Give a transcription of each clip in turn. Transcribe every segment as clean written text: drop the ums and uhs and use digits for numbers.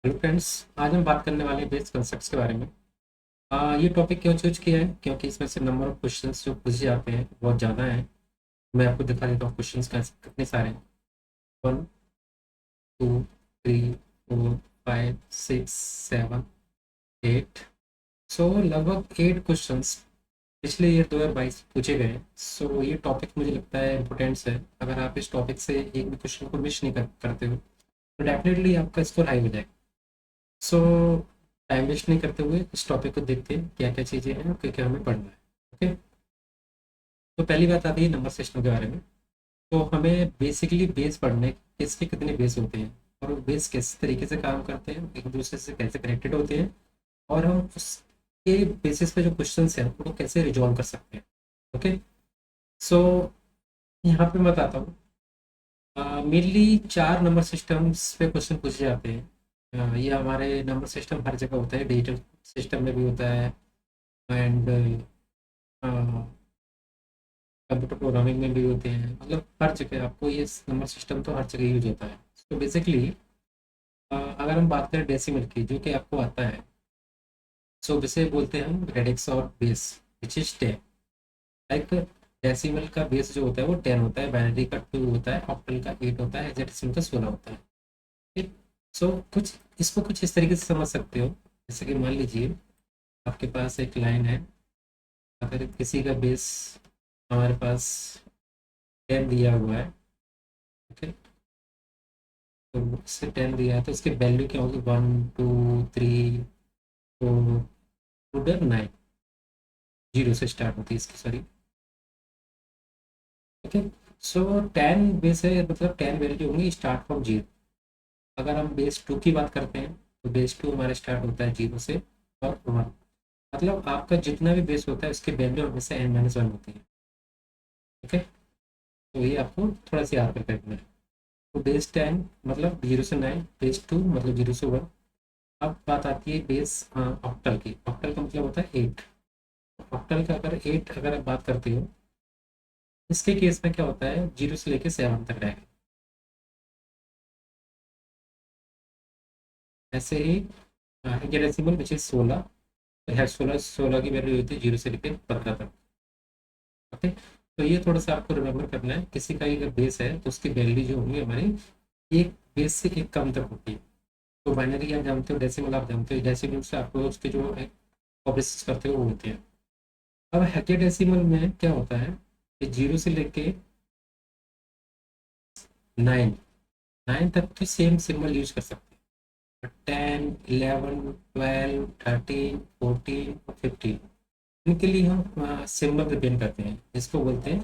Hello friends. आज हम बात करने वाले हैं बेस कंसेप्ट्स के बारे में। ये टॉपिक क्यों चूज किया है क्योंकि इसमें से नंबर ऑफ क्वेश्चंस जो पूछे जाते हैं बहुत ज़्यादा हैं। मैं आपको दिखा देता हूँ क्वेश्चंस कितने सारे हैं। 1 2 3 4 5 6 7 8। सो लगभग 8 क्वेश्चंस पिछले ईयर 2022 पूछे गए हैं। सो ये टॉपिक मुझे लगता है इम्पोर्टेंट्स है। अगर आप इस टॉपिक से एक भी क्वेश्चन को मिस नहीं करते हो तो डेफिनेटली आपका स्कोर हाई हो जाएगा। सो टाइम वेस्ट नहीं करते हुए इस टॉपिक को देखते हैं क्या क्या चीज़ें हैं और क्या क्या हमें पढ़ना है। ओके। तो पहली बात आती है नंबर सिस्टम के बारे में। तो हमें बेसिकली बेस पढ़ने किसके कितने बेस होते हैं और वो बेस किस तरीके से काम करते हैं, एक दूसरे से कैसे कनेक्टेड होते हैं और हम उसके बेसिस पे जो क्वेश्चन हैं उनको कैसे रिजॉल्व कर सकते हैं। ओके। सो यहाँ पे मैं बताता हूँ। मेनली 4 नंबर सिस्टम्स पे क्वेश्चन पूछे जाते हैं। ये हमारे नंबर सिस्टम हर जगह होता है, डिजिटल सिस्टम में भी होता है एंड कंप्यूटर प्रोग्रामिंग में भी होते हैं। मतलब हर जगह आपको ये नंबर सिस्टम तो हर जगह यूज होता है। तो बेसिकली अगर हम बात करें डेसिमल की जो कि आपको आता है, सो इसे बोलते हैं हम रेडिक्स और base which is 10। Like decimal का बेस जो होता है वो 10 होता है, बाइनरी का 2 होता है, ऑक्टल का 8 होता है, हेक्साडेसिमल का 16 होता है। ठीक। सो कुछ इसको कुछ इस तरीके से समझ सकते हो। जैसे कि मान लीजिए आपके पास एक लाइन है। अगर किसी का बेस हमारे पास 10 दिया हुआ है। ओके। तो उससे 10 दिया है तो इसकी वैल्यू क्या होगी, 1 2 3 4 9। जीरो से स्टार्ट होती है इसकी, सॉरी। ओके। सो 10 बेस है, मतलब 10 वैल्यू होंगी स्टार्ट फ्रॉम जीरो। अगर हम बेस 2 की बात करते हैं तो बेस 2 हमारा स्टार्ट होता है जीरो से और 1। मतलब आपका जितना भी बेस होता है उसकी वैल्यू हमेशा n-1 होती है। ओके। तो ये आपको थोड़ा सा याद करके रखना है। तो बेस 10 मतलब जीरो से 9, बेस 2 मतलब जीरो से 1। अब बात आती है बेस ऑक्टल की। ऑक्टल का मतलब होता है 8। ऑक्टल का अगर 8 अगर आप बात करते हो, इसके केस में क्या होता है, जीरो से लेके 7 तक रहेगा। ऐसे ही हेक्साडेसिमल विच इज 16। है 16, 16 की वैल्यू होती है जीरो से लेके 15 तक। ओके। तो ये थोड़ा सा आपको रिमेम्बर करना है। किसी का अगर बेस है तो उसकी वैल्यू जो होगी हमारी एक बेस से एक कम तक होती है। तो बाइनरी आप जानते हो, डेसिमल आप जानते हो, डेसिमल से आपको उसके जो ऑपरेशन करते हो वो होते हैं। अब हेक्साडेसिमल में क्या होता है कि जीरो से लेके 9, 9 तक तो सेम सिंबल यूज कर सकते हैं। 10, 11, 12, 13, 14 और 15 इनके लिए हम सिंबल रिप्रेजेंट करते हैं, इसको बोलते हैं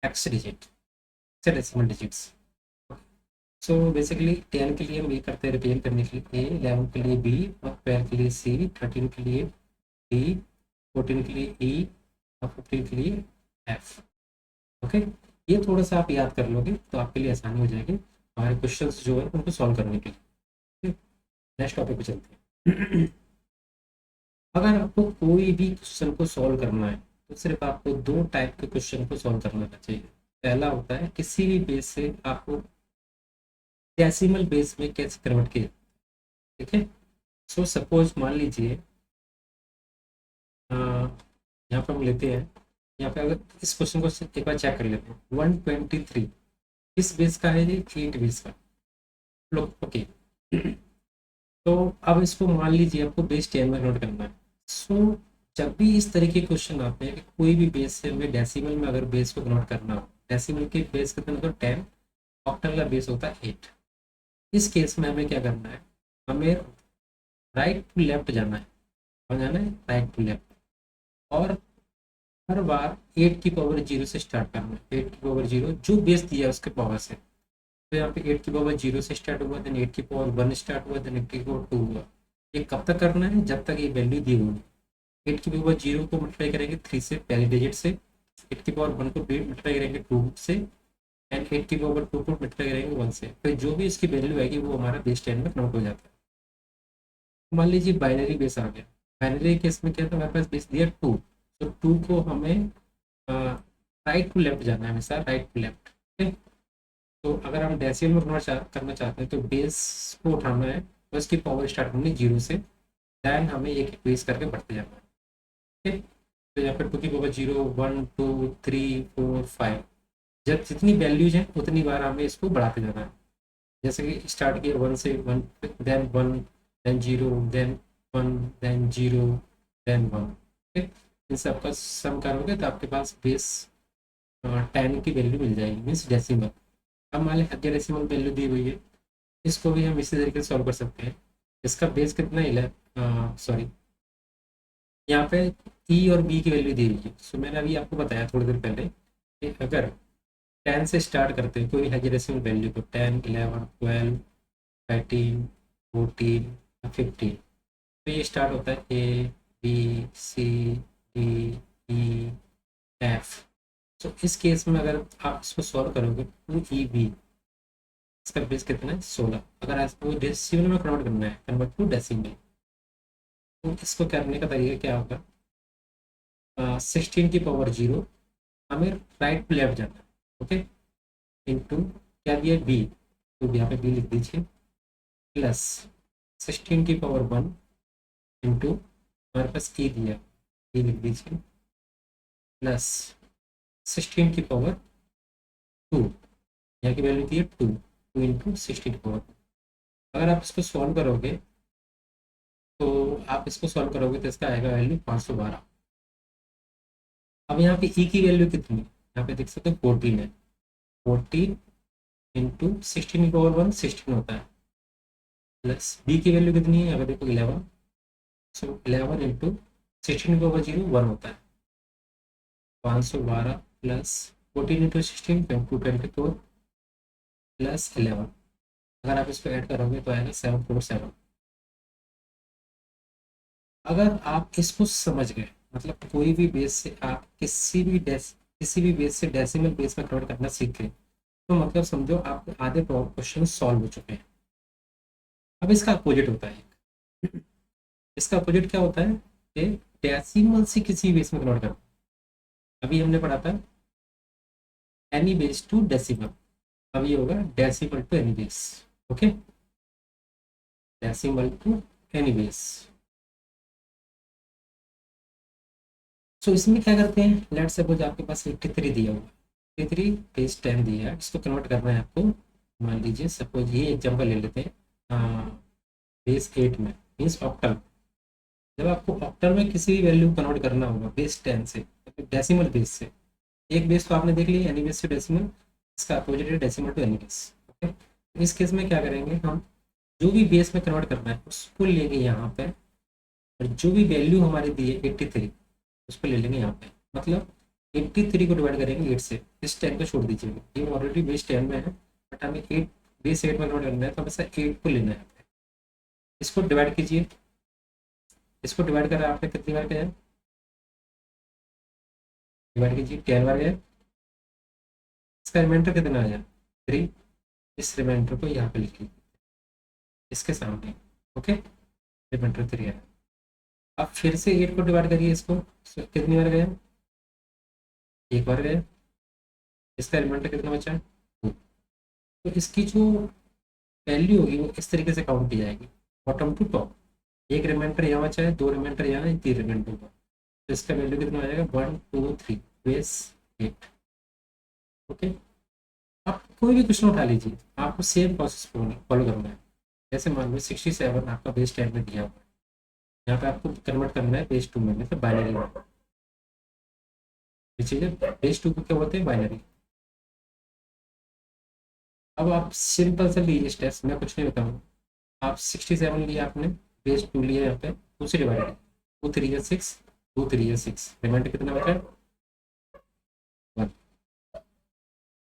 hex digit, hexadecimal digits. So basically 10 के लिए हम ये करते हैं रिप्रेजेंट करने के लिए ए, 11 के लिए बी और 12 के लिए सी, 13 के लिए डी, 14 के लिए ई और 15 के लिए एफ। ओके। ये थोड़ा सा आप याद कर लोगे तो आपके लिए आसानी हो जाएगी हमारे क्वेश्चंस जो है उनको सॉल्व करने के लिए। नेक्स्ट टॉपिक पे चलते हैं। अगर आपको कोई भी क्वेश्चन को सॉल्व करना है तो सिर्फ आपको दो टाइप के क्वेश्चन को सॉल्व करना चाहिए। पहला होता है किसी भी बेस से आपको डेसिमल बेस में कैसे कन्वर्ट किया। ठीक है। सो सपोज मान लीजिए यहाँ पर हम लेते हैं, यहाँ पे अगर इस क्वेश्चन को एक बार चेक कर लेते हैं। 123 किस बेस का है, ये 8 बेस का। लोग ओके। तो अब इसको मान लीजिए आपको बेस 10 में कन्वर्ट करना है। सो जब भी इस तरह के क्वेश्चन आते हैं कि कोई भी बेस से हमें डेसिमल में अगर बेस को कन्वर्ट करना हो, डेसिमल के बेस कितना होता है 10, ऑक्टल का बेस होता है 8। इस केस में हमें क्या करना है, हमें राइट टू लेफ्ट जाना है। और जाना है राइट टू लेफ्ट। और हर बार 8 की पावर जीरो से स्टार्ट करना है। 8 की पावर जीरो जो बेस दिया है उसके पावर से। तो यहाँ पे 8 की पावर जीरो से स्टार्ट हुआ, देन 8 की पावर 1 स्टार्ट हुआ, देन 8 की पावर 2 हुआ। ये कब तक करना है, जब तक ये वैल्यू दी होगी। 8 की पावर जीरो को मल्टीप्लाई करेंगे 3 से, पहले डिजिट से। 8 की पावर 1 को मल्टीप्लाई करेंगे 2 से, एंड 8 की पावर 2 को मल्टीप्लाई करेंगे 1 से। फिर जो भी इसकी वैल्यू आएगी वो हमारा बेस 10 में कन्वर्ट हो जाता है। मान लीजिए बाइनरी बेस आ गया। बाइनरी केस में क्या था, हमारे पास बेस दिया 2। तो 2 को हमें राइट टू लेफ्ट जाना है, हमेशा राइट टू लेफ्ट। ठीक है। तो अगर हम डेसिमल में करना चाहते हैं तो बेस को उठाना है तो इसकी पावर स्टार्ट होनी जीरो से, दैन हमें एक एक बेस करके बढ़ते जाना है। ठीक है, तो यहाँ पर टू की power zero, one, two, three, four, five, जब जितनी वैल्यूज हैं उतनी बार हमें इसको बढ़ाते जाना है। जैसे कि स्टार्ट किया वन से, one, then zero, then one, then zero, then one. ठीक, इन सबका सम करोगे तो आपके पास बेस 10 की वैल्यू मिल जाएगी, मीन्स डेसिमल। अब मान लीजिए डेसिमल वैल्यू दी हुई है, इसको भी हम इसी तरीके से सॉल्व कर सकते हैं। इसका बेस कितना सॉरी, यहाँ पे ई और बी की वैल्यू दी हुई है। सो मैंने अभी आपको बताया थोड़ी देर पहले कि अगर 10 से स्टार्ट करते हैं कोई हेक्साडेसिमल वैल्यू को, 10, 11, 12, 13, 14, 15, तो ये स्टार्ट होता है ए, B, C, D, E, F. तो इस केस में अगर आप इसको सॉल्व करोगे तो ई बी, इसका बेस कितना है 16। अगर आपको डेसिमल में कन्वर्ट करना है, कन्वर्ट टू डेसिमल, तो इसको करने का तरीका क्या होगा, 16 की पावर जीरो, हमें राइट टू लेफ्ट जाना है। ओके, इंटू क्या दिया बी, तो यहाँ पे बी लिख दीजिए, प्लस 16 की पावर वन, इंटू हमारे पास ई दिया, ई लिख दीजिए, प्लस 16 की पावर टू, यहाँ की वैल्यू दी है टू, टू इंटू 16 की पावर। अगर आप इसको सॉल्व करोगे तो इसका आएगा वैल्यू 512। अब यहाँ पे ई की वैल्यू कितनी, यहाँ पे देख सकते हो 14 है, 14 इंटू 16 की पावर वन 16 होता है, प्लस बी की वैल्यू कितनी है, अगर देखो 11, सो 11 इंटू 16 की पावर जीरो 1 होता है, 512 प्लस 14 इंटू 16, 224, प्लस 11। अगर आप इसको ऐड करोगे तो आएगा 747। अगर आप इसको समझ गए, मतलब कोई भी बेस से आप किसी भी बेस से डेसिमल बेस में कन्वर्ट करना सीख गए, तो मतलब समझो आपके आधे क्वेश्चन सॉल्व हो चुके हैं। अब इसका अपोजिट होता है, इसका अपोजिट क्या होता है कि डेसिमल से किसी बेस में कन्वर्ट करना। अभी हमने पढ़ा था एनी बेस टू डेसिमल, अब ये होगा decimal to any base. Okay, decimal to any base. So इसमें क्या करते हैं, लेट सपोज आपके पास 83 दिया हुआ, 83 बेस 10 दिया है, इसको कन्वर्ट करना है आपको। मान लीजिए सपोज ये एग्जांपल ले लेते हैं, बेस 8 में, मीन्स ऑक्टल। जब आपको ऑक्टल में किसी भी वैल्यू कन्वर्ट करना होगा बेस 10 से, डेसिमल बेस से, एक बेस तो आपने देख लिया एनी बेस से डेसिमल, इसका अपोजिट है decimal to any base. Okay, इस केस में क्या करेंगे हम, जो भी बेस में कन्वर्ट करना है उसको लेंगे यहाँ पे, और जो भी वैल्यू हमारी दी है 83, उसको ले लेंगे यहाँ पे। मतलब 83 को डिवाइड करेंगे 8 से, इस 10 को छोड़ दीजिएगा, ये ऑलरेडी बेस 10 में है, बट हमें 8 बेस 8 में कन्वर्ट करना है, तो हमेशा 8 को लेना है। इसको डिवाइड कीजिए, इसको डिवाइड करा आपने कितनी बार किया, डिवाइड कीजिए 10 बार गया, इसका रिमाइंडर कितना आ जाए 3, इस रिमाइंडर को यहाँ पे लिखिए इसके सामने। ओके, रिमाइंडर 3 है। अब फिर से 8 को डिवाइड करिए इसको, कितनी बार गया, एक बार गया, इसका रिमाइंडर कितना बचा 2। तो इसकी जो वैल्यू होगी वो इस तरीके से काउंट की जाएगी, बॉटम टू टॉप। एक रिमाइंडर यहाँ बचा है, 2 रिमाइंडर यहाँ है, 3 रिमाइंडर ऊपर, तो इसका वैल्यू कितना आ जाएगा 1, 2, 3 बेस 8। ओके, आप कोई भी क्वेश्चन उठा लीजिए, आपको सेम प्रोसेस फॉलो करना है। जैसे मान लो 67 आपका बेस 10 में दिया हुआ है, यहाँ पे आपको कन्वर्ट करना है बेस 2 में, मतलब बाइनरी में। ये चीज़ें बेस 2 को क्या बोलते हैं, बाइनरी। अब आप सिंपल से लीजिए स्टेप्स, मैं कुछ नहीं बताऊँ। आप 67 लिया आपने, बेस 2 लिया, यहाँ पे 2 से डिवाइड है, 2 3 या 6, 2 3 या 6, रिमाइंडर कितना बचा 1।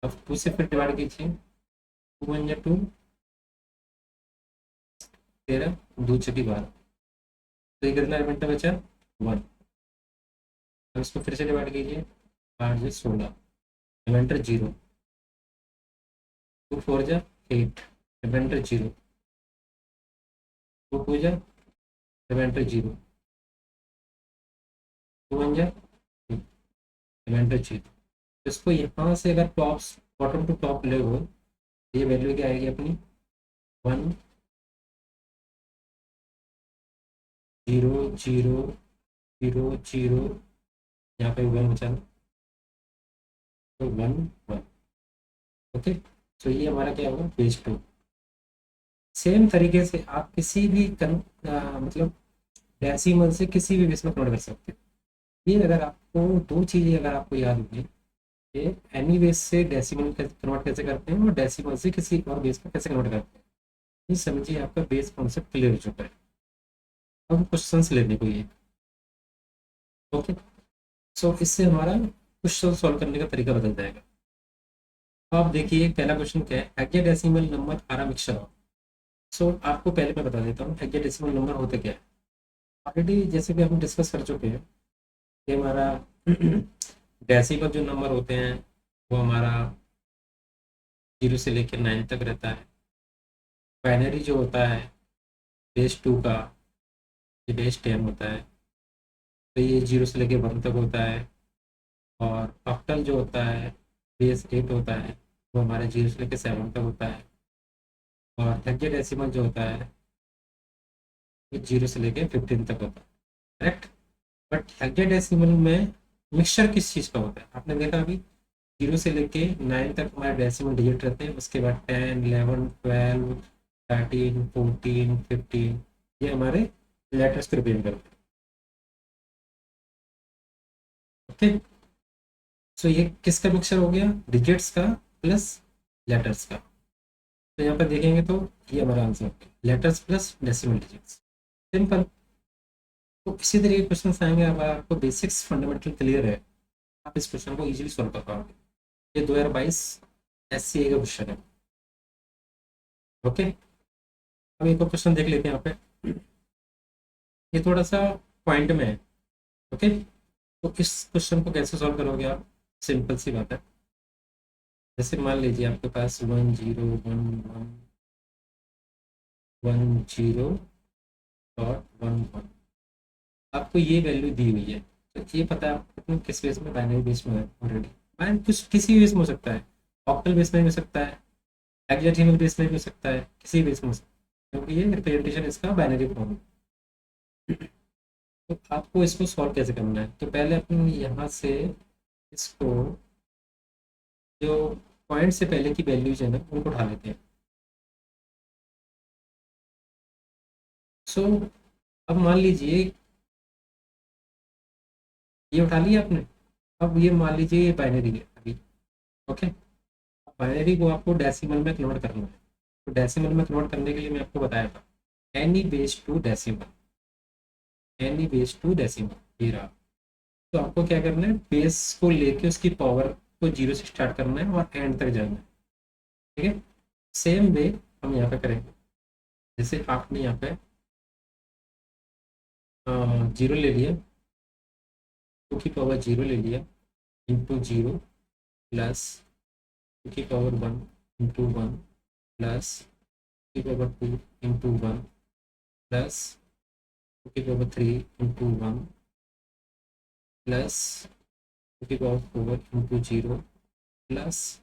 अब 2 से फिर डिवाइड कीजिए, 2 1 या 2, 13, 2 6 12, तो ये कितना रिमाइंडर बचा 1। अब इसको फिर से डिवाइड कीजिए, 8 से 16, रिमाइंडर 0, 2 4 जा 8, रिमाइंडर 0, 2 2 जा रिमाइंडर 0, 2 1 जा रिमाइंडर 0। इसको यहाँ से अगर टॉप बॉटम टू टॉप ले हो, ये वैल्यू क्या आएगी अपनी 1 0 0 0 0, यहाँ पे 1 बचा, तो 1 1। ओके, तो ये हमारा क्या होगा, बेस 2। सेम तरीके से आप किसी भी मतलब डेसिमल से किसी भी बेस में कन्वर्ट कर सकते हैं। ये अगर आपको दो चीज़ें अगर आपको याद होगी, ये एनी बेस से डेसिमल कन्वर्ट कैसे करते हैं और डेसिमल से किसी और बेस में कैसे कन्वर्ट करते हैं, ये समझिए आपका बेस कॉन्सेप्ट क्लियर हो चुका है। अब क्वेश्चंस लेने को ये। ओके, सो इससे हमारा क्वेश्चन सॉल्व करने का तरीका बदल जाएगा। अब देखिए पहला क्वेश्चन क्या है, hexadecimal number are mixture of. So आपको पहले मैं बता देता हूँ हेक्साडेसिमल नंबर होते क्या है। ऑलरेडी जैसे कि हम डिस्कस कर चुके हैं, ये हमारा डेसिमल जो नंबर होते हैं वो हमारा 0 से लेकर 9 तक रहता है। बाइनरी जो होता है बेस 2 का, ये बेस 10 होता है, तो ये 0 से लेकर 1 तक होता है। और ऑक्टल जो होता है बेस 8 होता है, वो हमारे 0 से लेकर 7 तक होता है। और हेक्साडेसिमल जो होता है वो 0 से लेकर 15 तक होता है। करेक्ट। बट हेक्साडेसिमल में मिक्सचर किस चीज़ का होता है, आपने देखा अभी 0 से लेके 9 तक हमारे डेसिमल डिजिट रहते हैं, उसके बाद 10 11 12 13 14 15, ये हमारे लेटर्स को रिप्रेजेंट करते हैं। ओके, सो ये किसका मिक्सचर हो गया, डिजिट्स का प्लस लेटर्स का। तो यहाँ पर देखेंगे तो ये हमारा आंसर हो गया, letters plus decimal digits. Simple. तो इसी तरीके के क्वेश्चन आएंगे, अब आपको बेसिक्स फंडामेंटल क्लियर है, आप इस क्वेश्चन को इजीली सॉल्व कर पाओगे। ये 2022 SCA का क्वेश्चन है। ओके, अब एक और क्वेश्चन देख लेते हैं यहाँ पे। ये थोड़ा सा पॉइंट में है। ओके, तो इस क्वेश्चन को कैसे सॉल्व करोगे आप, सिंपल सी बात है। जैसे मान लीजिए आपके पास 10 1 1 0.11, आपको ये वैल्यू दी हुई है। तो ये पता है आपको किस बेस में, बाइनरी बेस में है ऑलरेडी। बाइन कुछ किसी बेस में हो सकता है, ऑक्टल बेस में भी हो सकता है, हेक्साडेसिमल बेस में भी हो सकता है, किसी बेस में हो सकता है, क्योंकि ये रिप्रेजेंटेशन इसका बाइनरी फॉर्म है। तो आपको इसको सॉल्व कैसे करना है, तो पहले अपन यहाँ से इसको, जो पॉइंट से पहले की वैल्यूज है ना उनको उठा लेते हैं। सो अब मान लीजिए ये उठा लिया आपने। अब ये मान लीजिए ये बाइनरी है अभी। ओके, बाइनरी को आपको डेसिमल में कन्वर्ट करना है। तो डेसिमल में कन्वर्ट करने के लिए मैं आपको बताया था, any base to decimal, any base to decimal ये रहा। तो आपको क्या करना है, बेस को लेके उसकी पावर को 0 से स्टार्ट करना है और एंड तक जाना है। ठीक है, सेम वे हम यहाँ पे करेंगे। जैसे आपने यहाँ पे 0 ले लिया, 2 की पावर 0 ले लिया, इंटू 0 प्लस 2 की पावर 1 इंटू 1 प्लस 2 की पावर 2 इंटू 1 प्लस 2 की पावर 3 इंटू 1 प्लस 2 की पावर 4 इंटू 0 प्लस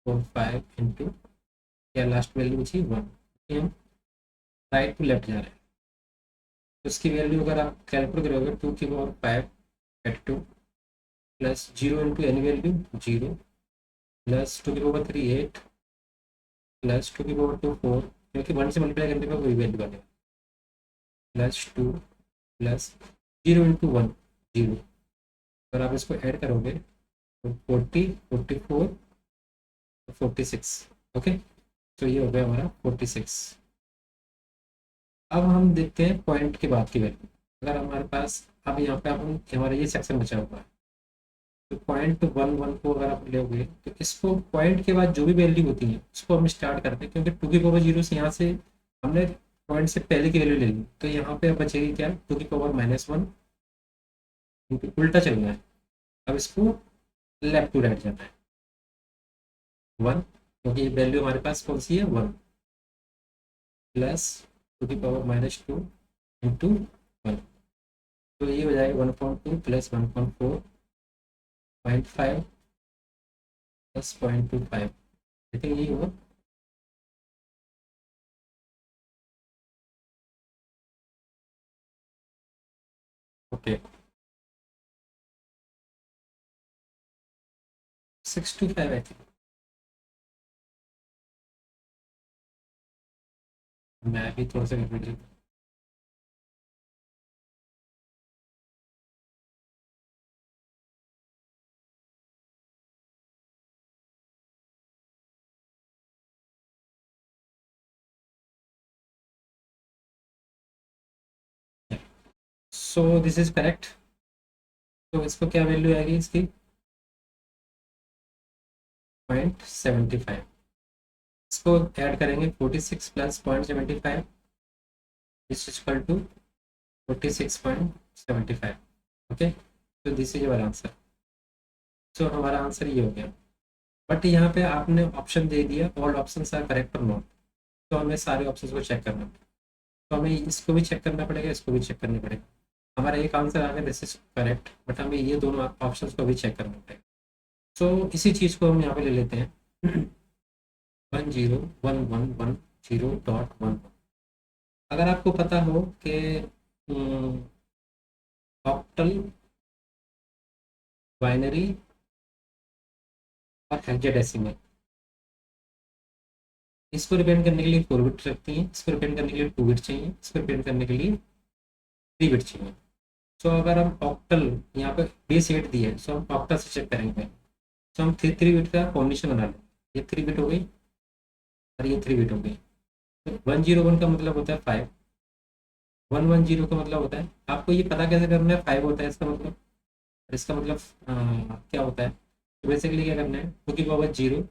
5 इंटू, क्या लास्ट वैल्यू बची 1। हम राइट टू लेफ्ट जा रहे हैं, तो उसकी वैल्यू अगर आप कैलकुलेट करोगे 2 की power 5 2 plus 0 into any value 0 plus 2 की पावर 3 8 प्लस 2 की पावर 2 4, क्योंकि 1 से मल्टीप्लाई करने पर वही वैल्यू बनेगा, प्लस 2 प्लस 0 इंटू 1 0। अगर आप इसको ऐड करोगे तो 40 44 46। ओके, तो ये हो गया हमारा 46। अब हम देखते हैं पॉइंट के बाद की वैल्यू। अगर हमारे पास अब यहाँ पे हम हमारा ये सेक्शन बचा हुआ है, तो .11 को अगर आप लोगे तो इसको पॉइंट के बाद जो भी वैल्यू होती है उसको हम स्टार्ट करते हैं, क्योंकि 2 की पावर 0 से यहाँ से हमने पॉइंट से पहले की वैल्यू ले ली, तो यहाँ पे अब बचेगी क्या, 2 की पावर -1, उल्टा चलना है। अब इसको लेफ्ट टू राइट जाना है 1, क्योंकि ये वैल्यू हमारे पास कौन सी है 1, प्लस 2 की पावर -2 इंटू 1, तो ये हो जाएगा 1.2 प्लस 1.4 प्लस 0.25। आई थिंक यही होगा। Okay 625 I think. मैं भी थोड़ा सा confuse. So this is correct. तो इसको क्या वैल्यू आएगी इसकी? 0.75। इसको ऐड करेंगे 46 plus 0.75 is equal to 46.75। Okay, तो this is our answer. So हमारा आंसर ये हो गया। बट यहाँ पे आपने ऑप्शन दे दिया ऑल ऑप्शन आर करेक्ट और नॉट, तो हमें सारे ऑप्शन को चेक करना। तो हमें इसको भी चेक करना पड़ेगा, इसको भी चेक करना पड़ेगा। हमारा एक आंसर आ गया दिस इज करेक्ट, बट हमें ये दोनों ऑप्शंस को भी चेक करना पड़ेगा। सो इसी चीज़ को हम यहाँ पे ले लेते हैं 101110.1। अगर आपको पता हो कि ऑक्टल, बाइनरी और हेक्साडेसिमल, इसको रिप्रेजेंट करने के लिए 4 बिट रखती हैं, इसको रिप्रेजेंट करने के लिए 2 बिट चाहिए, इसको रिप्रेजेंट करने के लिए 3 बिट चाहिए। सो अगर हम ऑक्टल यहाँ पे बेस 8 दिए, सो हम ऑक्टल से चेक करेंगे। सो हम 3 बिट का कॉम्बिनेशन बना लें। ये 3 बिट हो गई और ये 3 बिट हो गई। तो 101 का मतलब होता है 5, 110 का मतलब होता है, आपको ये पता कैसे करना है 5 होता है इसका मतलब, और इसका मतलब क्या होता है। तो बेसिकली क्या करना है, टू की पावर 0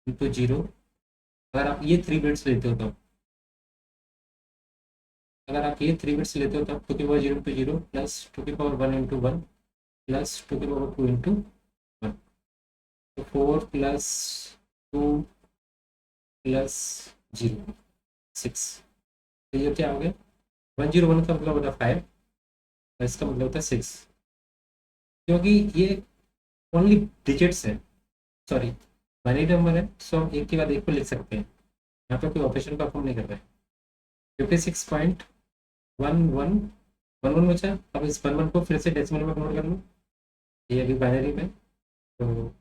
इंटू 0। अगर आप ये 3 बिट्स लेते हो तो, अगर आप ये 3 बिट्स लेते हो तो टू की पावर 0 इंटू 0 प्लस टू की पावर 1 इंटू 1 प्लस टू की पावर 2 इंटू 1। तो 4 प्लस 2 प्लस 0 6। तो ये क्या हो गया, 101 का मतलब होता है 5 और इसका मतलब होता है 6, क्योंकि ये ओनली डिजिट्स है, सॉरी बाइनरी नंबर है। सो हम एक के बाद एक को लिख सकते हैं, यहाँ पे कोई ऑपरेशन का परफॉर्म नहीं कर रहे हैं। 56.1111 बचा। अब इस 11 को फिर से डेसिमल में कन्वर्ट कर लो, ये अभी बाइनरी में। तो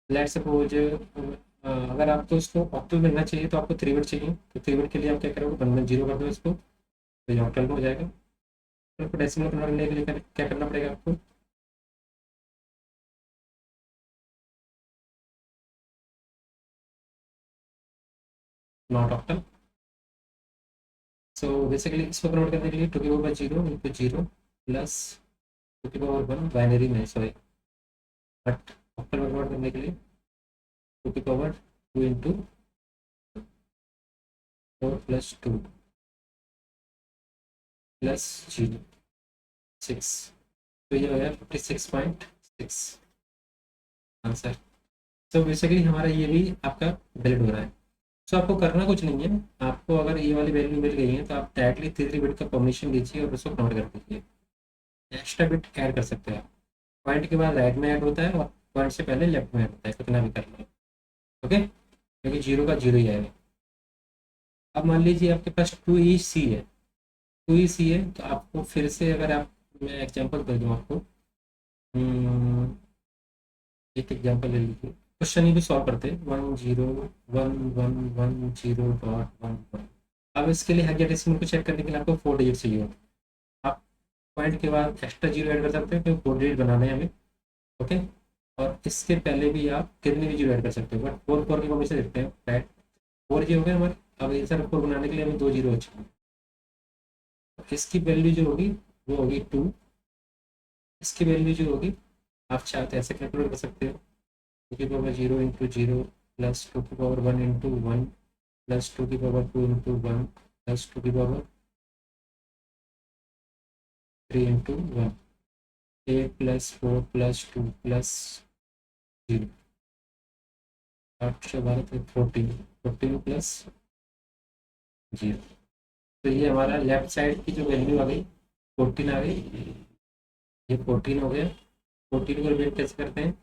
लेट सपोज अगर आपको इसको ऑक्टल मिलना चाहिए तो आपको 3 बिट चाहिए, तो 3 बिट के लिए आप क्या करोगे, 110 कर दो इसको, तो ये ऑक्टल में हो जाएगा। तो डेसिमल कन्वर्ट करने के लिए क्या करना पड़ेगा आपको, नॉट ऑक्टल। सो बेसिकली इसको कन्वर्ट करने के लिए टू की पावर 0 इंटू 0 प्लस टू की पावर 1 बाइनरी में, सॉरी बट ऑक्टल में कन्वर्ट करने के लिए टू की पावर 2 इंटू 4 प्लस 2 प्लस 0 6। तो ये हो गया 56.6 आंसर। तो बेसिकली हमारा ये भी आपका वैलिड हो रहा है। सो आपको करना कुछ नहीं है, आपको अगर ये वाली वैल्यू मिल गई है तो आप डायरेक्टली 3 बिट का कॉम्बिनेशन लीजिए और उसको कन्वर्ट कर दीजिए। एक्स्ट्रा बिट ऐड कर सकते हैं आप, पॉइंट के बाद राइट में ऐड होता है और पॉइंट से पहले लेफ्ट में ऐड होता है, कितना भी कर लो। ओके, क्योंकि 0 का 0 ही आएगा। अब मान लीजिए आपके पास 2 ई सी है, 2 ई सी है, तो आपको फिर से अगर आप, मैं एग्जांपल कर दूँ आपको, हम्म, एक एग्जांपल ले लीजिए, क्वेश्चन ही भी सॉल्व करते हैं 101110.1। अब इसके लिए हेक्साडेसिमल को चेक करने के लिए आपको 4 डिजिट चाहिए होगा। आप पॉइंट के बाद एक्स्ट्रा 0 ऐड कर सकते हो क्योंकि 4 डिजिट बनाने हैं हमें। ओके, और इसके पहले भी आप कितने भी 0 ऐड कर सकते हो, बट 4 4 की कॉम्बिनेशन देखते हैं, राइट। 4 जी हो गए हमारे। अब इधर 4 बनाने के लिए हमें 2 0 चाहिए। इसकी वैल्यू जो होगी वो होगी 2। इसकी वैल्यू जो होगी, आप चाहते ऐसे कैलकुलेट कर सकते हो, टू की पावर 0 इंटू 0 प्लस टू की पावर 1 इंटू 1 प्लस टू की पावर 2 इंटू 1 प्लस टू की power 3 into 1। 8 plus 4 plus 2 plus 0, 8 से 12 14 प्लस 0। तो ये हमारा लेफ्ट साइड की जो वैल्यू आ गई 14 आ गई, ये 14 हो गया। 14 को रिप्रेजेंट कैसे करते हैं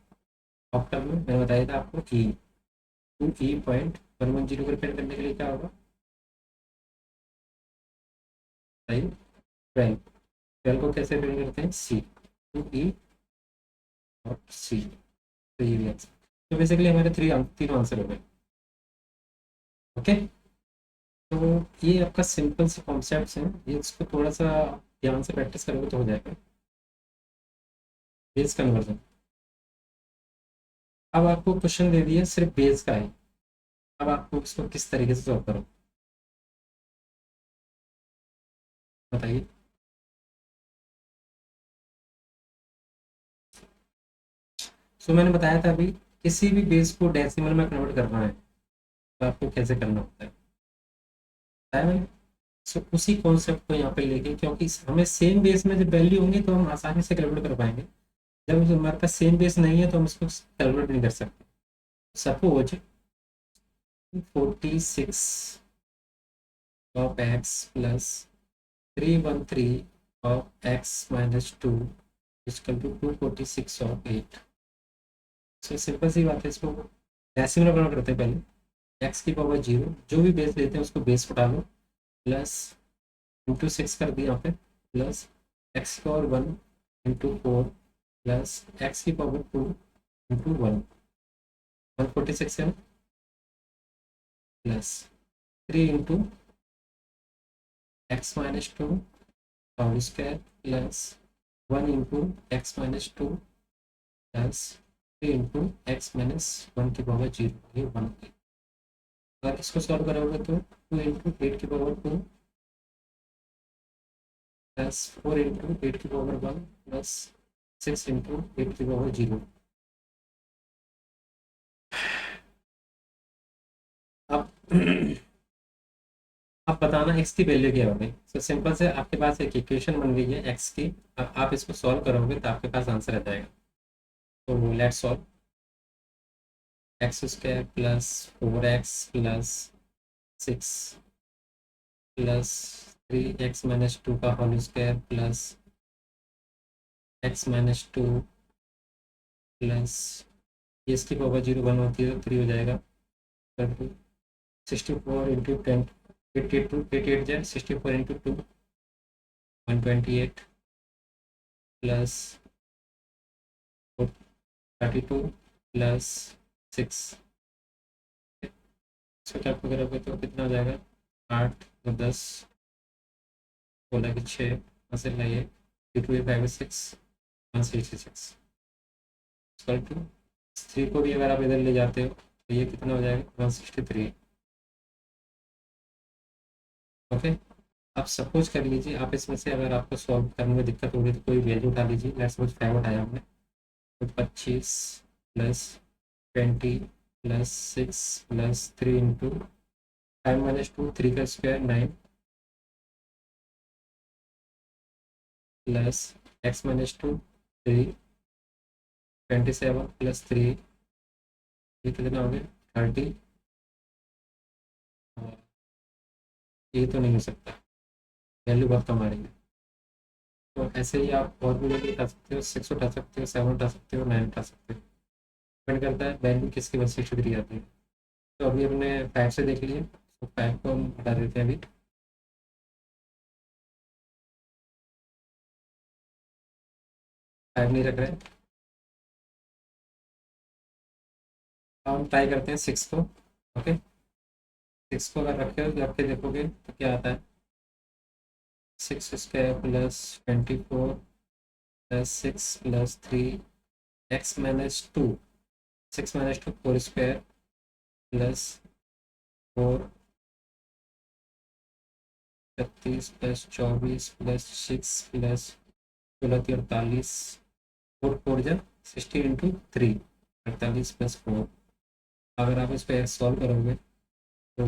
ऑक्टल में, मैंने बताया था आपको ई। टू E.110 को रिप्रेजेंट करने के लिए क्या होगा, 12। 12 को कैसे प्रिंट करते हैं, सी, टू ई और सी, तो ये भी आंसर। तो बेसिकली हमारे तीन आंसर हो गए। ओके, तो ये आपका सिंपल से कॉन्सेप्ट हैं, ये इसको थोड़ा सा ध्यान से प्रैक्टिस करोगे तो हो जाएगा। बेस कन्वर्जन, अब आपको क्वेश्चन दे दिया सिर्फ बेस का है, अब आपको इसको किस तरीके से सॉल्व करो, बताइए। सो मैंने बताया था अभी, किसी भी बेस को डेसिमल में कन्वर्ट करना है तो आपको कैसे करना होता है, बताया मैंने। सो उसी कॉन्सेप्ट को यहाँ पे लेके, क्योंकि हमें सेम बेस में जब वैल्यू होंगी तो हम आसानी से कैलकुलेट कर पाएंगे, जब हमारे पास सेम बेस नहीं है तो हम इसको कैलकुलेट नहीं कर सकते। Suppose 46 of x plus 313 of x minus two equal to 246 of 8। So simple सी बात है, इसको डेसिमल कन्वर्ट करते हैं पहले। एक्स की पावर जीरो, जो भी बेस लेते हैं उसको बेस उठा लो, प्लस इंटू सिक्स कर दिया यहाँ पे, प्लस एक्स की power one into four, plus x की पावर टू इंटू वन, 146 है, plus 3 into x minus two whole square, plus 1 into x minus two, plus 3 into x minus one की power zero, ये one. अगर इसको solve करोगे तो 2 into eight की power two, plus 4 into eight की power one, plus 6 into eight की power zero. अब अब बताना एक्स की वैल्यू क्या होगी। तो सिंपल से आपके पास एक इक्वेशन बन गई है एक्स की, अब आप इसको सॉल्व करोगे तो आपके पास आंसर आ जाएगा। तो let's solve, x square plus 4x plus 6 plus 3x minus two का whole square, plus x minus two, plus ये इसकी पावर जीरो वन होती है तो थ्री हो जाएगा, 64 इंटू 10, 82, 88 जाए, 64 इंटू टू 128, प्लस 32, प्लस 6, इसको क्या करोगे तो कितना हो जाएगा, 8 और 10, 16 की 6, यहाँ से लाइए, 2 5 6, 166 इक्वल टू, थ्री को भी अगर आप इधर ले जाते हो तो ये कितना हो जाएगा, 163। ओके, आप सपोज कर लीजिए, आप इसमें से अगर आपको सॉल्व करने में दिक्कत होगी तो कोई वैल्यू उठा लीजिए। लेट्स सपोज 5 उठाया हमने, तो 25 plus 20 plus 6 plus 3 into 5 minus two, 3 का square 9, plus x minus to 3, 27 plus 3, ये कितना हो गया 30। ये तो नहीं हो सकता, वैल्यू बहुत कम आ रही है। तो ऐसे ही आप और भी वैल्यू उठा सकते हो, 6 उठा सकते हो, 7 उठा सकते हो, 9 उठा सकते हो, डिपेंड करता है वैल्यू किसकी 163 आती है। तो अभी हमने 5 से देख लिए, तो 5 को हम हटा देते हैं अभी, 5 नहीं रख रहे। अब हम ट्राई करते हैं 6 को। ओके, 6 को अगर रखे हो तो रख के देखोगे तो क्या आता है, 6 square plus 24 plus 6 plus 3 x minus to, 6 minus two 4 square plus 4, 36 plus 24 plus 6 plus 16, 48, 4 जा 60 इंटू 3, 48 प्लस 4। अगर आप इस पर सॉल्व करोगे तो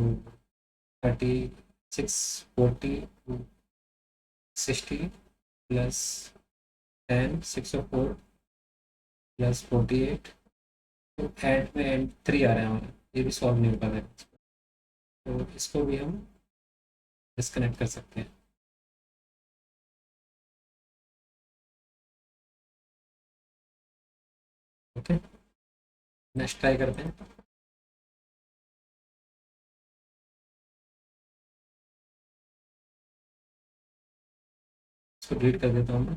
36, 40, 60 प्लस 10, 6 और 4 प्लस 48, तो एंड में एंड 3 आ रहा है हमारा, ये भी सॉल्व नहीं हो पा रहा है, तो इसको भी हम डिस्कनेक्ट कर सकते हैं। ओके, नेक्स्ट ट्राई करते हैं। इसको डिलीट कर देता हूँ मैं।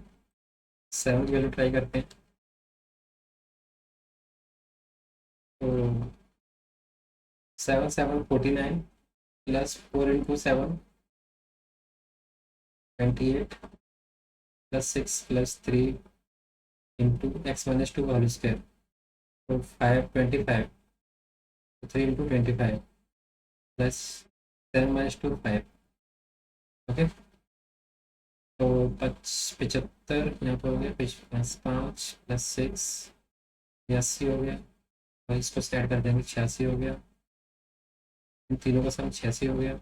7 की वैल्यू ट्राई करते हैं। तो 7 7 49 plus 4 × 7 28 plus 6 + 3 into x - 2 whole square. तो 5 25, 3 × 25 प्लस 7 - 2 5। ओके, तो 75 यहाँ पर हो गया, प्लस 5 + 6 82 हो गया, और इसको ऐड कर देंगे 86 हो गया। इन तीनों का सम 86 हो गया।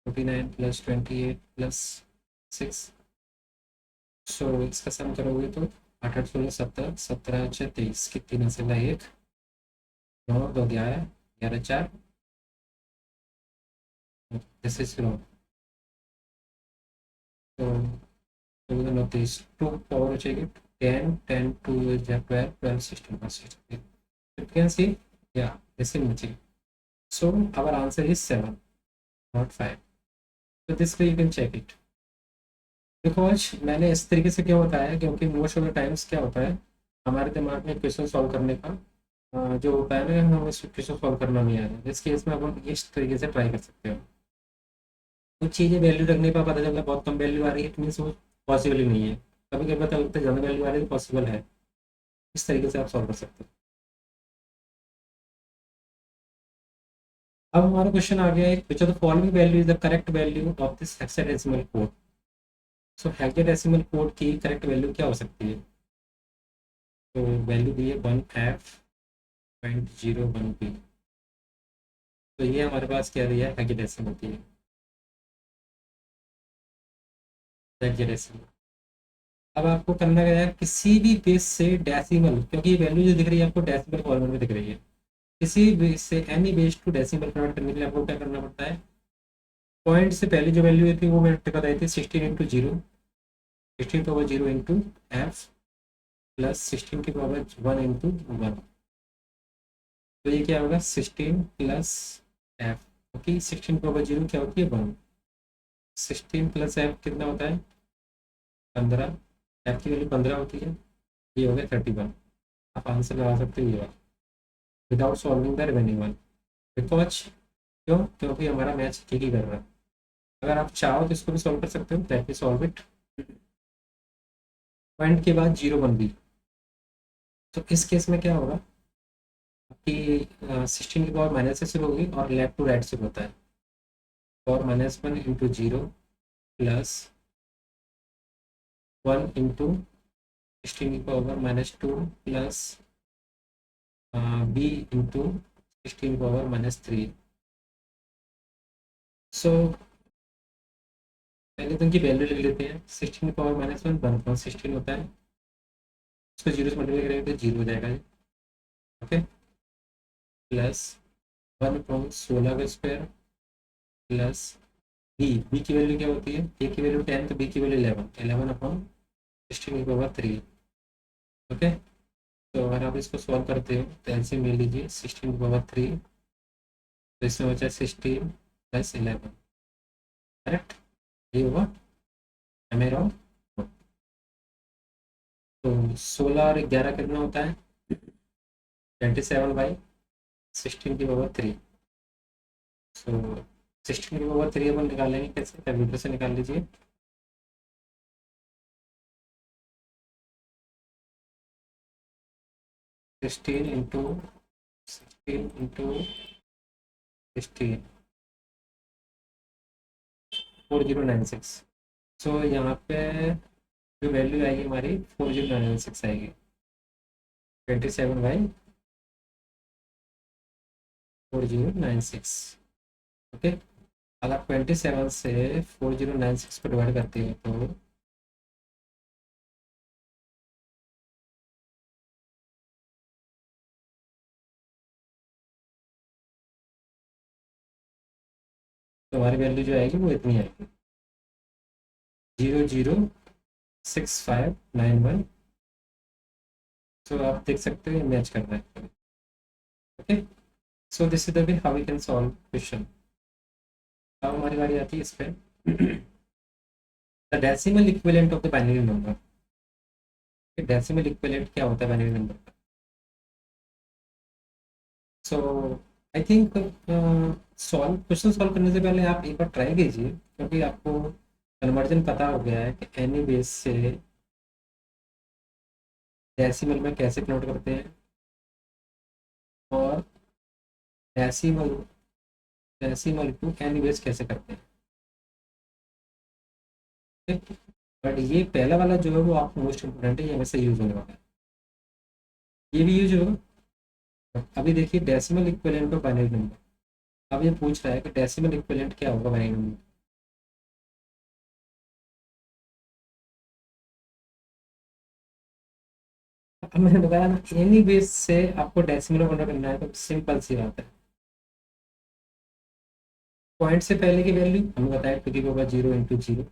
49 + 28 + 6। सो इसका सम करोगे तो 8 8 16 17 17 6 23 कितनी नस्ल है? 1 9 2 11 11 4। This is wrong. तो 29 2 पावर हो जाएगी 10 10 2 is 12 12 16 16। You can see, yeah, this is matching. So our answer is 7, not 5. So this way you can check it. Because मैंने इस तरीके से क्यों बताया, क्योंकि मोस्ट ऑफ द टाइम्स क्या होता है, हमारे दिमाग में क्वेश्चन सॉल्व करने का जो होता है ना, हमें क्वेश्चन सॉल्व करना नहीं आ रहा है। इस केस में आप इस तरीके से ट्राई कर सकते हो। कुछ चीज़ें वैल्यू रखने पर पता चलता है बहुत कम वैल्यू आ रही है, इट मीन्स वो पॉसिबल ही नहीं है। कभी कभी पता लगता है ज़्यादा वैल्यू आ रही है तो पॉसिबल है। इस तरीके से आप सॉल्व कर सकते हो। अब हमारा क्वेश्चन आ गया है, which of the following value is the correct value of this hexadecimal code. So hexadecimal code की करेक्ट वैल्यू क्या हो सकती है? तो वैल्यू दी है 1F.01B। तो ये हमारे पास क्या दिया है, हेक्साडेसिमल दी है, हेक्साडेसिमल। अब आपको करना क्या है, किसी भी बेस से डेसिमल, क्योंकि ये वैल्यू जो दिख रही है आपको डेसिमल फॉर्मेट में दिख रही है, किसी बेस से any base to decimal convert करने के लिए आपको क्या करना पड़ता है, पॉइंट से पहले जो वैल्यू थी वो मैंने बताई थी 16 × 0, 16 × 0 इंटू एफ प्लस 16 की पावर 1 × 1। तो ये क्या होगा 16 प्लस एफ। ओके, 16 की पावर 0 क्या होती है 1। 16 प्लस एफ कितना होता है 15। एफ की वैल्यू 15 होती है। ये हो गया 31। आप आंसर लगा सकते हो ये वाला without solving the remaining one. Because क्योंकि हमारा मैच ठीक ही कर रहा है। अगर आप चाहो तो इसको भी सॉल्व कर सकते हो, that we solve it. Point के बाद 0 1 भी। तो इस केस में क्या होगा कि 16 की पावर माइनस से शुरू होगी और लेफ्ट टू राइट से होता है। पावर -1 इंटू 0 प्लस 1 इंटू 16 की पावर -2 प्लस बी इंटू 16 की पावर -3। सो पहले तो इनकी वैल्यू लिख लेते हैं। 16 की पावर -1 1/16 होता है, उसको 0 से मल्टीप्लाई करेंगे तो 0 हो जाएगा। ओके, प्लस 1/16 का स्क्वायर प्लस बी की वैल्यू क्या होती है, ए की वैल्यू 10 तो बी की वैल्यू 11, 11/16 ओके। तो अगर आप इसको सॉल्व करते हो तो एलसीएम ले लीजिए 16 की पावर 3, तो इसमें बचा 16 + 11। करेक्ट, ये हुआ। Am I wrong? तो 16 और 11 कितना होता है 27/16 की पावर 3। सो 16 की पावर 3 अपन निकालेंगे कैसे, कैलकुलेटर से निकाल लीजिए। Sixteen into 16 4096। सो यहाँ पे जो वैल्यू आएगी हमारी 4096 आएगी। 27/4096। ओके, अगर 27 से 4096 को डिवाइड करते हैं तो हमारी वैल्यू जो आएगी वो इतनी आएगी 006591। तो आप देख सकते हो मैच कर रहा है। Okay, so this is the way how we can solve question. अब हमारी बारी आती है इस पे। The decimal equivalent of the binary number. Decimal equivalent क्या होता है बाइनरी नंबर का? So I think question solve करने से पहले आप एक बार ट्राई कीजिए, क्योंकि आपको कन्वर्जन पता हो गया है कि एनी बेस से डेसिमल में कैसे कन्वर्ट करते हैं, और decimal decimal to any base कैसे करते हैं। बट ये पहला वाला जो है वो आपको मोस्ट इम्पोर्टेंट है, ये हमेशा यूज होने वाला है, ये भी यूज होगा। अभी देखिए decimal equivalent of binary number. अब ये पूछ रहा है कि डेसिमल इक्विवेलेंट क्या होगा बाइनरी नंबर। अब मैंने बताया ना, एनी बेस से आपको डेसिमल कन्वर्ट करना है, तो सिंपल सी बात है। पॉइंट से पहले की वैल्यू हमें बताया टू की power zero into zero,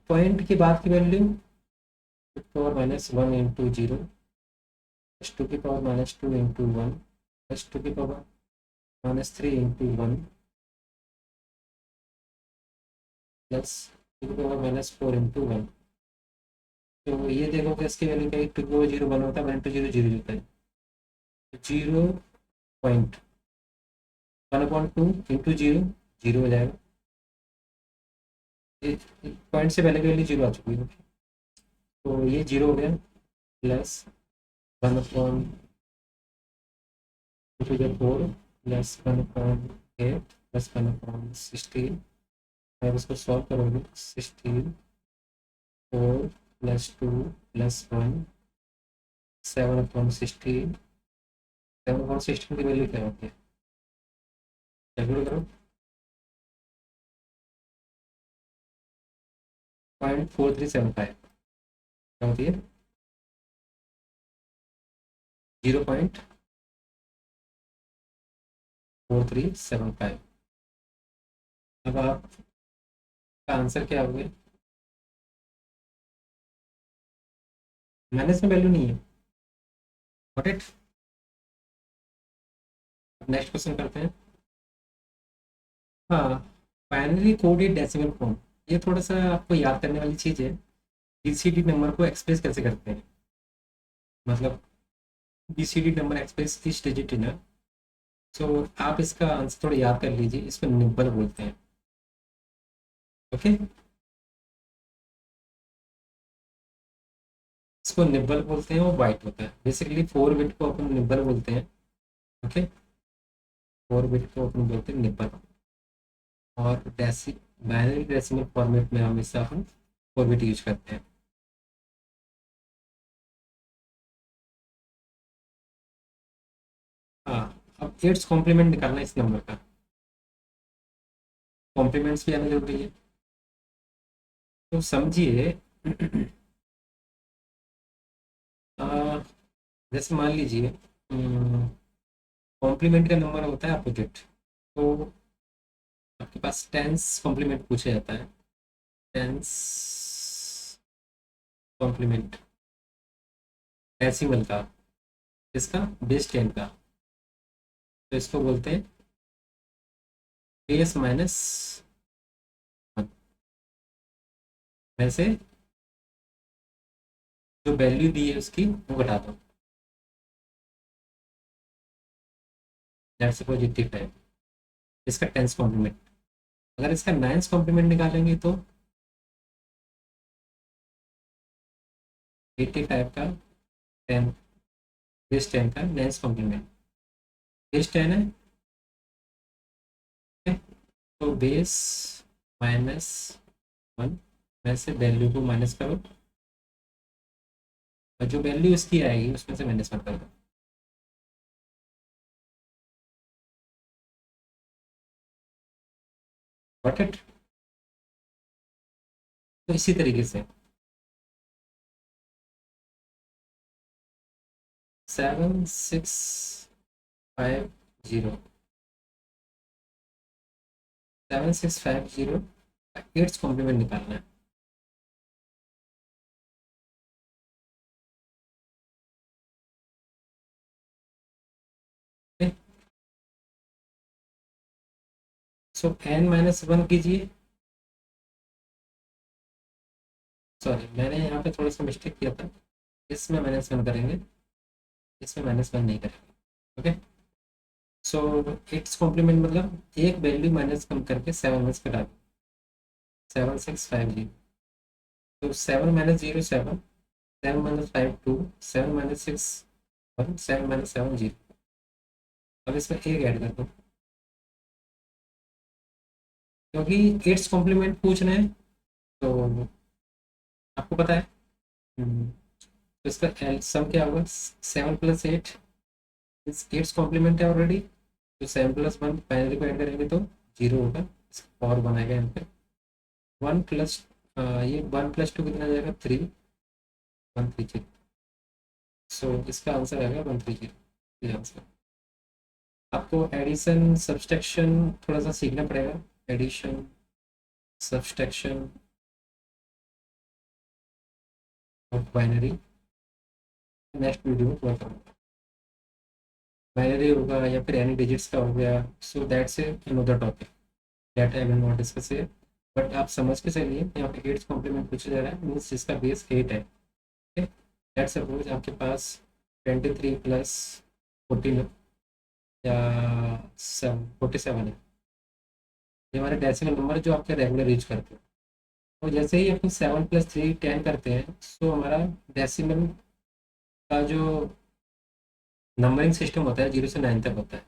point के बाद की वैल्यू टू की power minus one into zero, plus two की power minus two into one, plus two की power minus three into one, plus two की power minus four into one. तो ये देखो कि इसकी वैल्यू क्या है, टू की पावर जीरो वन होता है, वन इंटू जीरो जीरो होता है, zero point one upon two into zero, zero हो जाएगा। पॉइंट से पहले की वैल्यू जीरो आ चुकी है, तो ये जीरो हो गया, plus one upon two two four, plus one upon eight, plus one upon sixteen. अगर इसको सॉल्व करोगे, sixteen four plus two plus one, seven upon sixteen. Seven upon sixteen की वैल्यू क्या होती है, कैलकुलेट करो। Point four three seven five क्या होती है, zero point four three seven five. अब आपका आंसर क्या हो गया, माइनस में वैल्यू नहीं है। Got it. नेक्स्ट क्वेश्चन करते हैं। हाँ, फाइनली कोडेड डेसिमल फॉर्म, ये थोड़ा सा आपको याद करने वाली चीज़ है। बीसीडी नंबर को एक्सप्रेस कैसे करते हैं, मतलब बीसीडी नंबर एक्सप्रेस इस डिजिट इन। सो आप इसका आंसर थोड़ा याद कर लीजिए, इसको निब्बल बोलते हैं। ओके, इसको निब्बल बोलते हैं, वो वाइट होता है। बेसिकली फोर बिट को अपन निब्बल बोलते हैं। ओके, फोर बिट को अपन बोलते हैं निब्बल। और बाइनरी डेसिमल फॉर्मेट में हमेशा अपन फोर बिट यूज करते हैं। हाँ, अब एट्स कॉम्प्लीमेंट निकालना है इस नंबर का। कॉम्प्लीमेंट्स भी आना जरूरी है, तो समझिए। आ, जैसे मान लीजिए कॉम्प्लीमेंट का नंबर होता है अपोजिट, तो आपके पास टेंस कॉम्प्लीमेंट पूछा जाता है। टेंस कॉम्प्लीमेंट डेसिमल का, इसका बेस टेन का, तो इसको बोलते हैं बेस माइनस वन। वैसे जो वैल्यू दी है उसकी वो घटा दो, दैट्स पॉजिटिव है। इसका टेंस कॉम्प्लीमेंट। अगर इसका नाइन्स कॉम्प्लीमेंट निकालेंगे तो 85 का टेन, बेस टेन का नाइन्स कॉम्प्लीमेंट बेस टेन है। ठीक है? तो बेस माइनस वन में से वैल्यू को माइनस करो, और जो वैल्यू इसकी आएगी उसमें से माइनस वन कर दो। Got it. तो इसी तरीके से seven six five zero, seven six five zero eight's complement निकालना है। सो एन माइनस वन कीजिए, सॉरी, मैंने यहाँ पे थोड़ा सा मिस्टेक किया था। इसमें -1 करेंगे, इसमें -1 नहीं करेंगे। ओके, सो इट्स कॉम्प्लीमेंट मतलब एक वैल्यू माइनस कम करके 7 में घटा, 7650। तो 7 - 0 7, 7 - 5 2, 7 - 6 1, 7 - 7 0। अब इसमें एक ऐड कर दो, क्योंकि एट्स कॉम्प्लीमेंट पूछ रहे हैं तो आपको पता है। तो इसका एल सम क्या होगा, 7 + 8, एट्स कॉम्प्लीमेंट है ऑलरेडी। तो 7 + 1 फाइनली को ऐड करेंगे तो 0 होगा, और बनाएगा यहाँ पे 1 प्लस, ये 1 + 2 कितना आ जाएगा, 3, 130। सो इसका आंसर आएगा 130, ये आंसर। आपको एडिशन सब्सट्रैक्शन थोड़ा सा सीखना पड़ेगा, addition subtraction of binary, next video में थोड़ा करूँगा। बाइनरी होगा या फिर एनी डिजिट्स का हो गया, so that's a another topic that I will not discuss here. But आप समझ के चलिए, यहाँ पे एट्स कॉम्प्लीमेंट पूछा जा रहा है, मीन्स जिसका बेस 8 है। ओके, दैट्स सपोज आपके पास 23 + 14 या 47 है, ये हमारे डेसिमल नंबर जो आपके रेगुलर यूज करते हैं। तो जैसे ही अपन 7 + 3 10 करते हैं, सो हमारा डेसिमल का जो नंबरिंग सिस्टम होता है 0 से 9 तक होता है।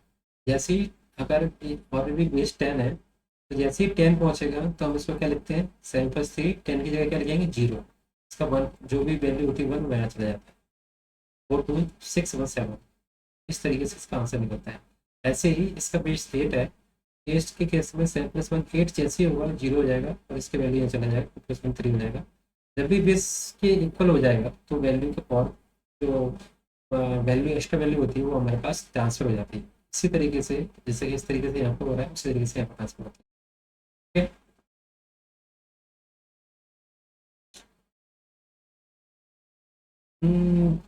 जैसे ही अगर ऑलरेडी बेस 10 है, तो जैसे ही 10 पहुंचेगा तो हम इसको क्या लिखते हैं, 7 + 3, 10 की जगह क्या लिखेंगे, 0। इसका 1 जो भी वैल्यू होती है 1 वहाँ चला जाता है, 4 2 6 1 7। इस तरीके से इसका आंसर निकलता है। ऐसे ही इसका बेस 8 है, 8 के केस में 7 + 1 8 जैसे ही होगा 0 हो जाएगा, और इसके वैल्यू यहाँ चला जाएगा, 2 + 1 3 हो जाएगा। जब भी बेस के इक्वल हो जाएगा तो वैल्यू के और जो वैल्यू एक्स्ट्रा वैल्यू होती है वो हमारे पास ट्रांसफर हो जाती है। इसी तरीके से, जैसे कि इस तरीके से यहाँ पर हो रहा है, उसी तरीके से यहाँ पर ट्रांसफर होता है। ठीक है? हम्म,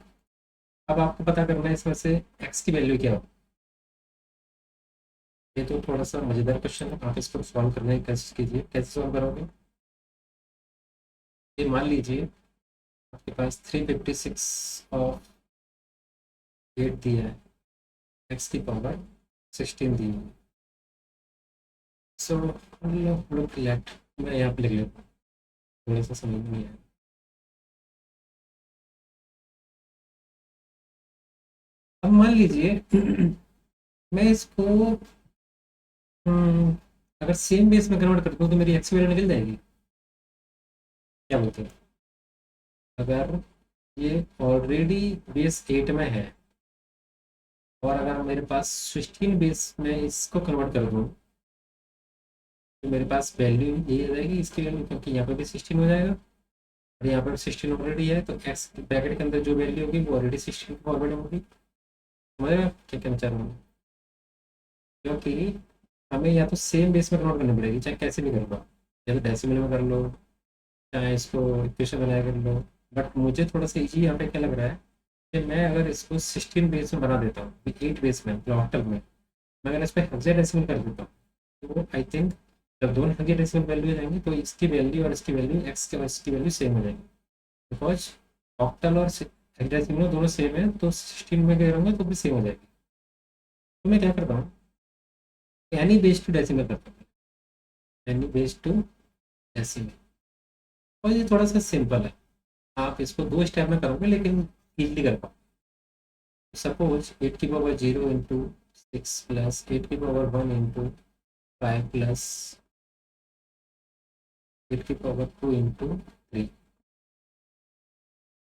अब आपको पता करना है इसमें से एक्स की वैल्यू क्या हो। ये तो थोड़ा सा मजेदार क्वेश्चन है, आप इसको सॉल्व करने की कोशिश कीजिए। कैसे सॉल्व करोगे, ये मान लीजिए आपके पास 356 और 8 दिया है, एक्स की पावर 16 दी है। सो लुक लेट, मैं यहाँ पे लिख लेता हूँ, थोड़ा सा समझ में नहीं आया। अब मान लीजिए मैं इसको हम्म, अगर सेम बेस में कन्वर्ट करता हूँ तो मेरी एक्स वैल्यू निकल जाएगी, क्या बोलते हैं। अगर ये ऑलरेडी बेस 8 में है, और अगर मेरे पास 16 बेस में इसको कन्वर्ट कर दूँ, तो मेरे पास वैल्यू यही आ जाएगी इसकी वैल्यू, क्योंकि यहाँ पे भी 16 हो जाएगा, और यहाँ पर 16 ऑलरेडी है, तो एक्स ब्रैकेट के अंदर जो वैल्यू होगी वो ऑलरेडी 16 फॉरवर्ड होगी। समझ रहे हो आप क्या कहना चाह रहा हूँ, क्योंकि हमें या तो सेम बेस में कन्वर्ट करनी पड़ेगी, चाहे कैसे भी कर लो, या तो डेसिमल में कर लो, चाहे इसको इक्वेशन बनाया कर लो। बट मुझे थोड़ा सा ईजी यहाँ पे क्या लग रहा है कि मैं अगर इसको 16 बेस में बना देता हूँ, 8 बेस में ऑक्टल में, मैं अगर इस पर हेक्साडेसिमल कर देता हूँ, तो आई थिंक जब दोनों हेक्साडेसिमल वैल्यू हो जाएंगी तो इसकी वैल्यू और इसकी वैल्यू, एक्स के और इसकी वैल्यू सेम हो जाएगी। बिकॉज ऑक्टल और हेक्साडेसिमल दोनों सेम है, तो 16 में अगर करूँगा तो भी सेम हो जाएगी। तो मैं क्या करता हूँ, एनी बेस टू डेसिमल करता हूँ, एनी बेस टू डेसिमल। और ये थोड़ा सा सिंपल है, आप इसको 2 स्टेप में करोगे लेकिन इजली कर पाओ। सपोज 8 की पावर 0 × 6 प्लस 8 की पावर 1 × 5 प्लस 8 की पावर 2 × 3।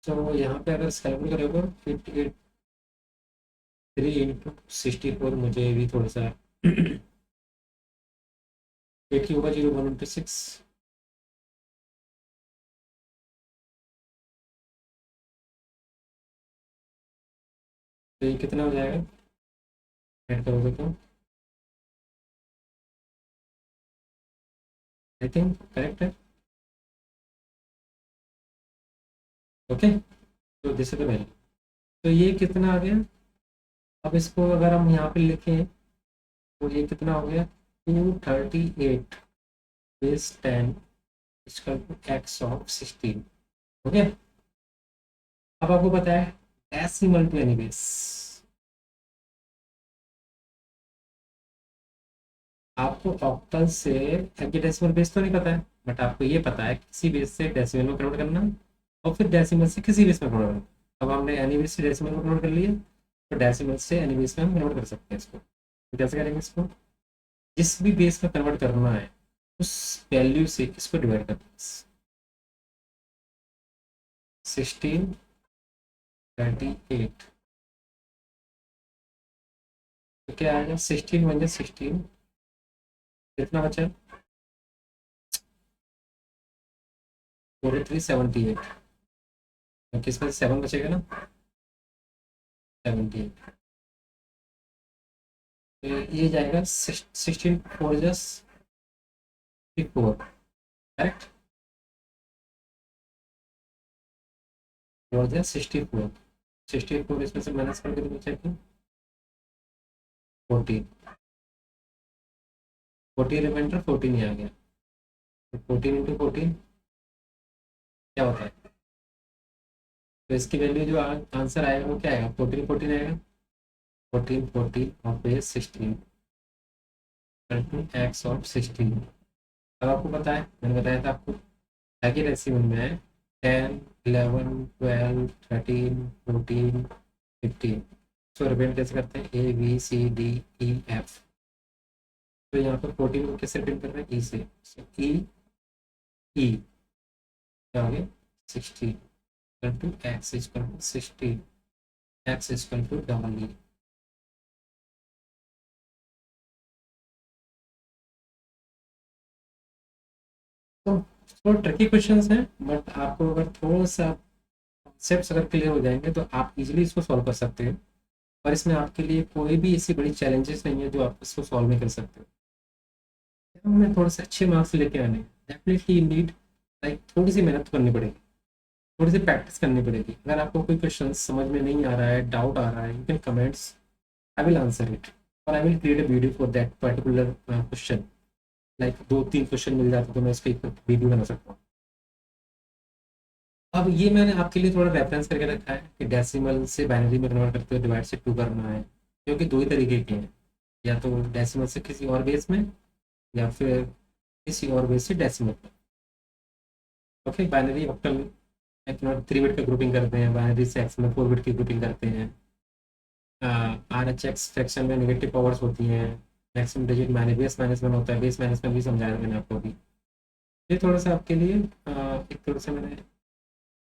तो यहाँ पे अगर कैलकुलेट करोगे 3 × 64, मुझे भी थोड़ा सा 8 की होगा 0 1 × 6, तो ये कितना हो जाएगा, ऐड करोगे तो आई थिंक करेक्ट है। ओके, तो दिस इज द वैल्यू। तो ये कितना आ गया, अब इसको अगर हम यहाँ पे लिखें तो ये कितना हो गया, 238 बेस 10 एक्स ऑफ 16। ओके, अब आपको पता है डेसिमल टू एनी बेस। आपको ऑक्टल से हेक्साडेसिमल बेस तो नहीं पता है, बट आपको ये पता है किसी बेस से डेसिमल में कन्वर्ट करना और फिर डेसिमल से किसी बेस में कन्वर्ट करना। अब हमने एनी बेस से डेसिमल में कन्वर्ट कर लिया, तो डेसिमल से एनी बेस में हम कन्वर्ट कर सकते हैं इसको। तो कैसे करेंगे इसको, जिस भी बेस में कन्वर्ट करना है उस वैल्यू से इसको डिवाइड करना है। 1638, तो क्या आएगा, 16 × 16, कितना बचा, 4378, क्योंकि इसमें 7 बचेगा ना, 78। तो ये जाएगा 16 4 करेक्ट, 64, 64 इसमें से माइनस करके तो बचा 14, 14 रिमाइंडर 14 ही आ गया। तो 14 × 14 क्या होता है, तो इसकी वैल्यू जो आंसर आएगा वो क्या आएगा, 14 आएगा। 14 और बेस 16 एक्स ऑफ 16। अब आपको पता है, मैंने बताया था आपको आगे रेसिमल में है 10 11 12 13 14 15। सो रिपेंड कैसे करते हैं, A B C D E F. तो यहाँ पर 14 को कैसे रिपेंड कर रहे हैं, ई से, ई ई क्या हो गया 16 to x equal to 16, x equal to double E. तो थोड़ा ट्रिकी क्वेश्चंस हैं, बट आपको अगर थोड़ा सा कॉन्सेप्ट्स अगर क्लियर हो जाएंगे तो आप इजीली इसको सॉल्व कर सकते हैं। और इसमें आपके लिए कोई भी ऐसी बड़ी चैलेंजेस नहीं है जो आप इसको सॉल्व नहीं कर सकते हो। हमें थोड़े से अच्छे मार्क्स लेके आने डेफिनेटली नीड, लाइक थोड़ी सी मेहनत करनी पड़ेगी, थोड़ी सी प्रैक्टिस करनी पड़ेगी। अगर आपको कोई क्वेश्चन समझ में नहीं आ रहा है, डाउट आ रहा है, you can comments, I will answer it, और I will create a video for that particular question. Like 2 3 question मिल जाते तो मैं इसको एक वीडियो बना सकता हूँ। अब ये मैंने आपके लिए थोड़ा रेफरेंस करके रखा है कि डेसिमल से बाइनरी में कन्वर्ट करते हुए डिवाइड से 2 करना है, क्योंकि दो ही तरीके के हैं, या तो डेसिमल से किसी और बेस में या फिर किसी और बेस से डेसिमल में। ओके, बाइनरी ऑक्टल में 3 बिट का ग्रुपिंग करते हैं, बाइनरी से एक्स में 4 बिट की ग्रुपिंग करते हैं। आर एच एक्स फ्रैक्शन में नेगेटिव पावर्स होती हैं, maximum digit minus base minus one होता है, बेस माइनस वन भी समझाया मैंने आपको अभी। ये थोड़ा सा आपके लिए एक थोड़ा सा मैंने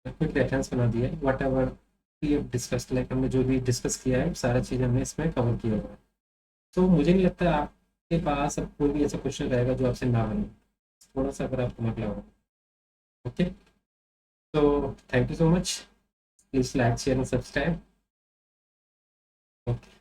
क्विक रेफरेंस बना दिया है, whatever we have discuss, like हमने जो भी डिस्कस किया है सारा चीज़ हमने इसमें कवर किया हुआ है। तो मुझे नहीं लगता आपके पास अब कोई भी ऐसा क्वेश्चन रहेगा जो आपसे ना बने, थोड़ा सा अगर आपको मतलब होगा। ओके, तो thank you so much, please like share and subscribe. Okay.